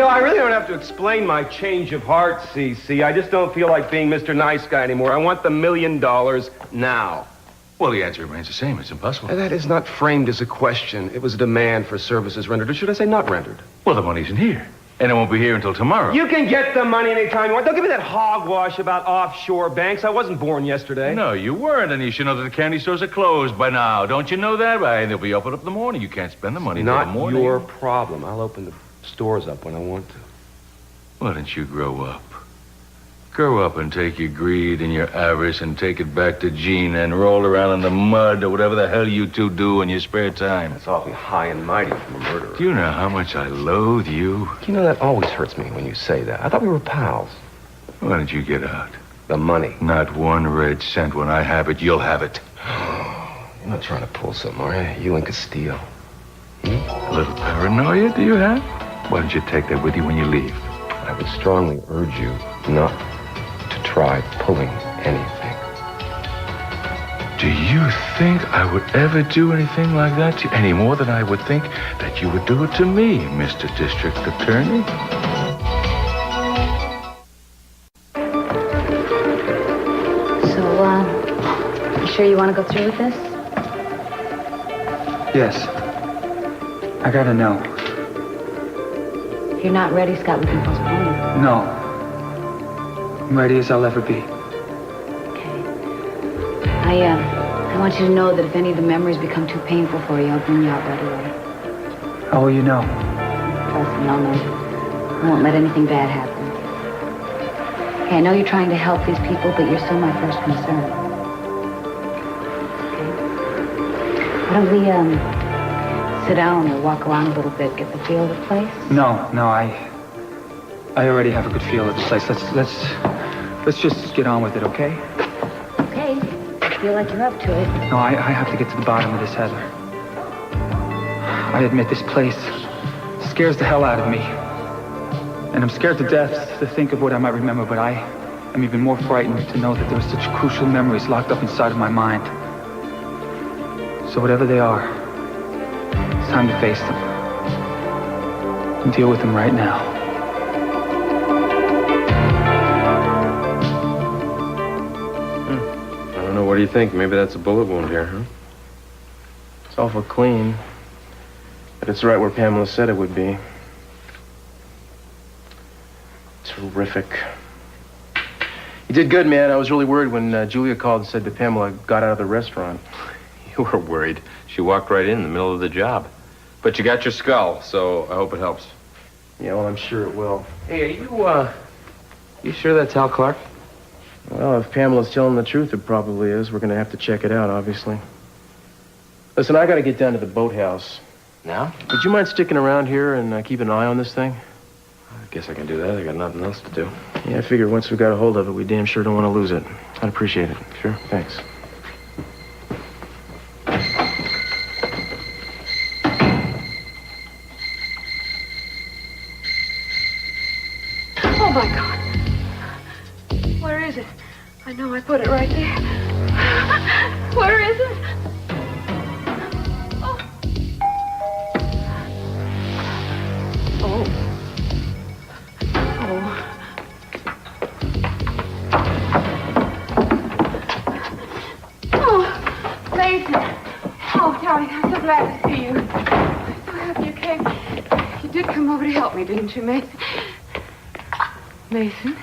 know, I really don't have to explain my change of heart, CC. I just don't feel like being Mr. Nice Guy anymore. I want the $1 million now. Well, the answer remains the same. It's impossible. That is not framed as a question. It was a demand for services rendered, or should I say not rendered? Well, the money isn't here. And it won't be here until tomorrow. You can get the money anytime you want. Don't give me that hogwash about offshore banks. I wasn't born yesterday. No, you weren't, and you should know that the candy stores are closed by now. Don't you know that? Right, they'll be open up in the morning. You can't spend the money until the morning. Not your problem. I'll open the stores up when I want to. Why don't you grow up? Grow up and take your greed and your avarice and take it back to Gene and roll around in the mud or whatever the hell you two do in your spare time. That's awfully high and mighty from a murderer. Do you know how much I loathe you? You know, that always hurts me when you say that. I thought we were pals. Why don't you get out? The money. Not one red cent. When I have it, you'll have it. You're not trying to pull something, are you? You and Castillo. A little paranoia, do you have? Why don't you take that with you when you leave? I would strongly urge you not to try pulling anything. Do you think I would ever do anything like that to you? Any more than I would think that you would do it to me, Mr. District Attorney? So, you sure you want to go through with this? Yes. I gotta know. If you're not ready, Scott, we can postpone it. No. I'm ready as I'll ever be. Okay. I want you to know that if any of the memories become too painful for you, I'll bring you out right away. How will you know? Trust me, I'll know. I won't let anything bad happen. Okay, I know you're trying to help these people, but you're still my first concern. Okay? Why don't we, sit down or walk around a little bit, get the feel of the place? No, I already have a good feel of the place. Let's just get on with it, okay? Okay. I feel like you're up to it. No, I have to get to the bottom of this, Heather. I admit this place scares the hell out of me. And I'm scared to death to think of what I might remember, but I am even more frightened to know that there are such crucial memories locked up inside of my mind. So whatever they are, it's time to face them. And deal with them right now. I don't know, what do you think? Maybe that's a bullet wound here, huh? It's awful clean. But it's right where Pamela said it would be. Terrific. You did good, man. I was really worried when Julia called and said that Pamela got out of the restaurant. You were worried. She walked right in the middle of the job. But you got your skull, so I hope it helps. Yeah, well, I'm sure it will. Hey, you sure that's Hal Clark? Well, if Pamela's telling the truth, it probably is. We're going to have to check it out, obviously. Listen, I got to get down to the boathouse. Now? Would you mind sticking around here and keep an eye on this thing? I guess I can do that. I got nothing else to do. Yeah, I figured once we got a hold of it, we damn sure don't want to lose it. I'd appreciate it. Sure. Thanks. Oh, my God. Where is it? I know I put it right there. Where is it? Oh. Oh. Oh. Oh, Mason. Oh, darling, I'm so glad to see you. I'm so happy you came. You did come over to help me, didn't you, Mason? Mason,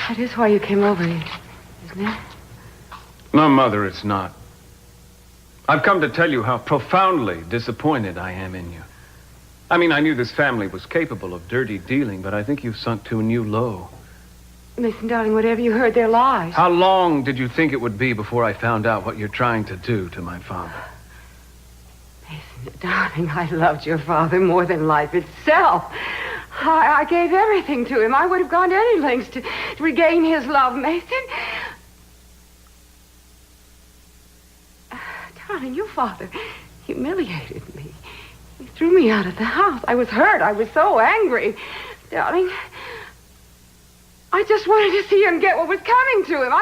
that is why you came over, isn't it? No, Mother, it's not. I've come to tell you how profoundly disappointed I am in you. I mean, I knew this family was capable of dirty dealing, but I think you've sunk to a new low. Mason, darling, whatever you heard, they're lies. How long did you think it would be before I found out what you're trying to do to my father? Mason, darling, I loved your father more than life itself. I gave everything to him. I would have gone to any lengths to regain his love, Mason. Darling, your father humiliated me. He threw me out of the house. I was hurt. I was so angry. Darling, I just wanted to see him get what was coming to him.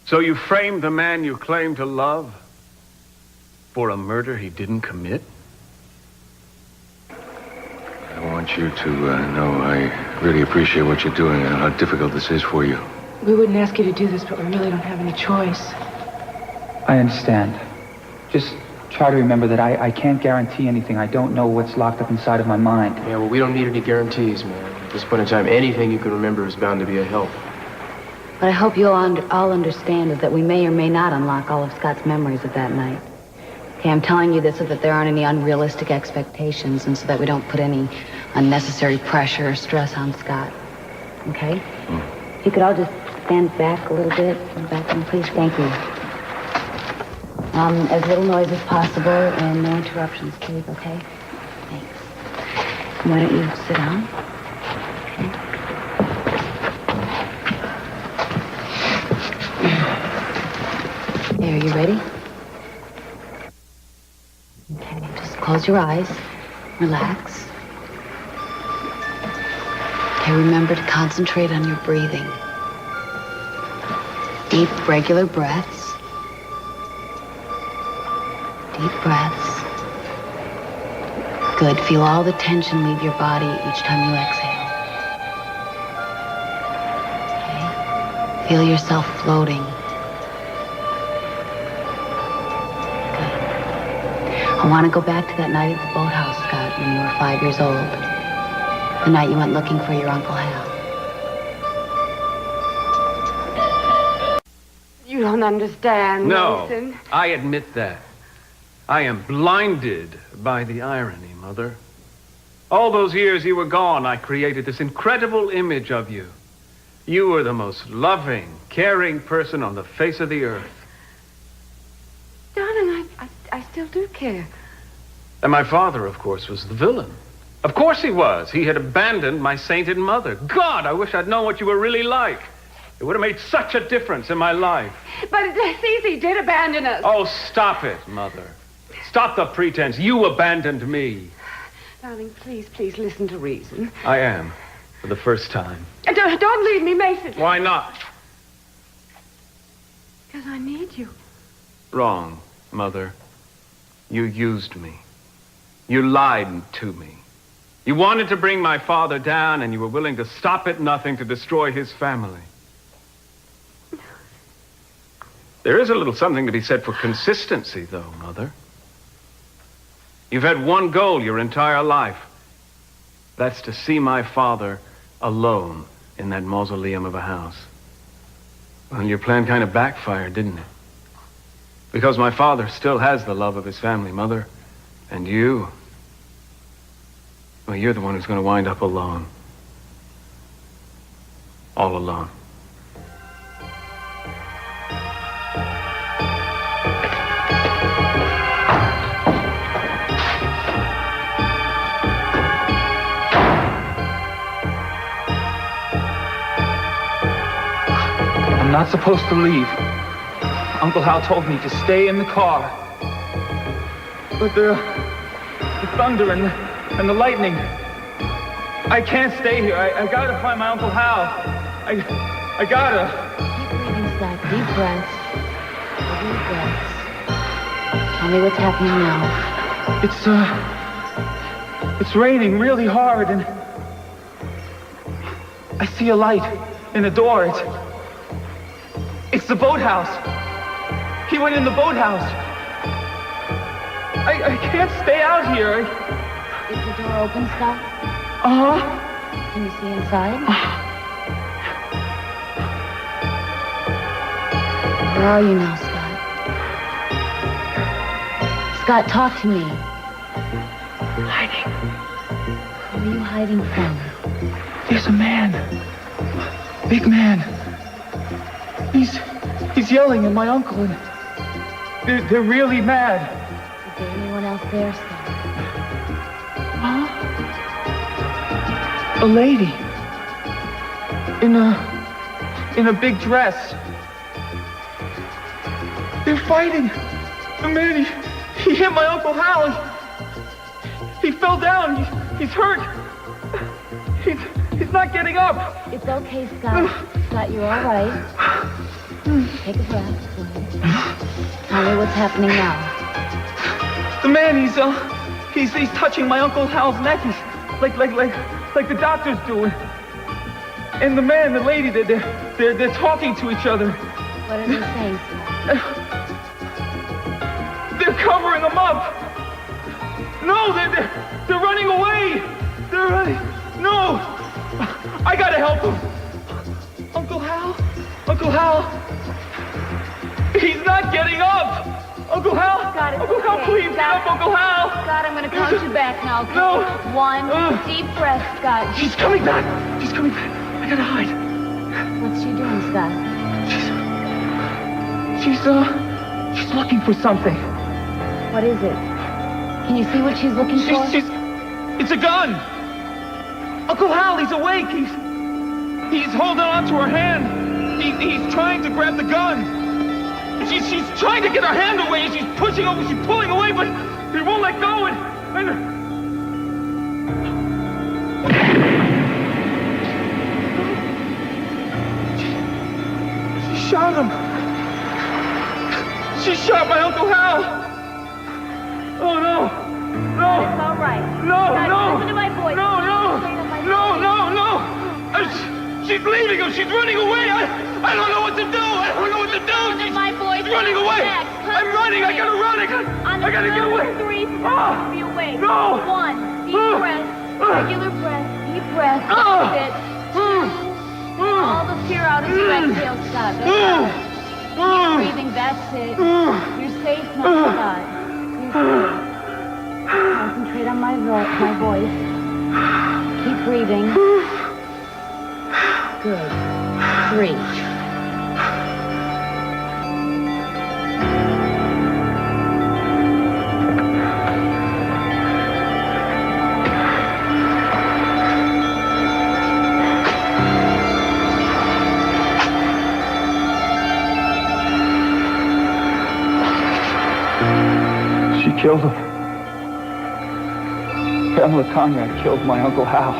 So you framed the man you claim to love for a murder he didn't commit? I want you to know I really appreciate what you're doing and how difficult this is for you. We wouldn't ask you to do this, but we really don't have any choice. I understand. Just try to remember that I can't guarantee anything. I don't know what's locked up inside of my mind. Yeah, well, we don't need any guarantees, man. At this point in time, anything you can remember is bound to be a help. What I hope you'll all understand is that we may or may not unlock all of Scott's memories of that night. Okay, I'm telling you this so that there aren't any unrealistic expectations and so that we don't put any unnecessary pressure or stress on Scott. Okay? If you could all just stand back a little bit. Back, please. Thank you. As little noise as possible and no interruptions, please, okay? Thanks. Why don't you sit down? Okay. There, you ready? Okay, just close your eyes. Relax. Okay, remember to concentrate on your breathing. Deep, regular breaths. Deep breaths. Good. Feel all the tension leave your body each time you exhale. Okay. Feel yourself floating. Good. I want to go back to that night at the boathouse, Scott, when you were 5 years old. The night you went looking for your Uncle Hal. You don't understand, No, Mason. I admit that. I am blinded by the irony, Mother. All those years you were gone, I created this incredible image of you. You were the most loving, caring person on the face of the earth. Darling, I still do care. And my father, of course, was the villain. Of course he was. He had abandoned my sainted mother. God, I wish I'd known what you were really like. It would have made such a difference in my life. But Cece did abandon us. Oh, stop it, Mother. Stop the pretense. You abandoned me. Darling, please listen to reason. I am, for the first time. Don't leave me, Mason. Why not? Because I need you. Wrong, Mother. You used me. You lied to me. You wanted to bring my father down, and you were willing to stop at nothing to destroy his family. There is a little something to be said for consistency, though, Mother. You've had one goal your entire life. That's to see my father alone in that mausoleum of a house. Well, your plan kind of backfired, didn't it? Because my father still has the love of his family, Mother. And you, well, you're the one who's going to wind up alone. All alone. I'm not supposed to leave. Uncle Hal told me to stay in the car. But the thunder and the lightning. I can't stay here. I gotta find my Uncle Hal. I gotta. Keep breathing, Scott. Deep breaths. Deep breaths. Tell me what's happening now. It's raining really hard and I see a light in the door. It's the boathouse. He went in the boathouse. I can't stay out here. Is the door open, Scott? Uh-huh. Can you see inside? Where are you now, Scott? Scott, talk to me. Hiding. Who are you hiding from? There's a man. Big man. He's yelling at my uncle and they're really mad. Is there anyone else there, Scott? Huh? A lady. In a big dress. They're fighting. The man, he hit my Uncle Hal. He fell down. He's hurt. He's not getting up. It's okay, Scott. Scott, you're all right. Take a breath. Tell me what's happening now. The man, he's touching my Uncle Hal's neck. like the doctors do. And the man and the lady, they're talking to each other. What are they saying, Scott? They're covering them up. No, they're running away. They're running. No, I gotta help them. Uncle Hal, Uncle Hal, he's not getting up. Uncle Hal, Scott, it's Uncle Hal, okay. please get up, Uncle Hal. Scott, I'm gonna count you back now, okay? No. 1, deep breath, Scott. She's coming back. She's coming back. I gotta hide. What's she doing, Scott? She's looking for something. What is it? Can you see what she's looking for? It's a gun. Uncle Hal, he's awake. He's holding on to her hand. He's trying to grab the gun. She's trying to get her hand away. She's pushing over. She's pulling away, but he won't let go. And she shot him. She shot my Uncle Hal. Oh no! No! It's all right. No! Scott, No! listen to my voice. No! No! Listen to my No! voice. No! No! She's leaving him. She's running away. I don't know what to do. I don't know what to do. Listen to my voice. She's running away. Relax. I'm running. I gotta run. I gotta get away. 3, Ah! be awake. No! 1, deep Ah! breath. Ah! Regular breath. Deep breath. Ah! That's it. All the fear out as you exhale, Scott. That's all. Keep breathing. That's it. You're safe now, Scott. You're safe. Concentrate on my voice. Keep breathing. Good. 3. She killed him. Pamela Conrad killed my Uncle Hal.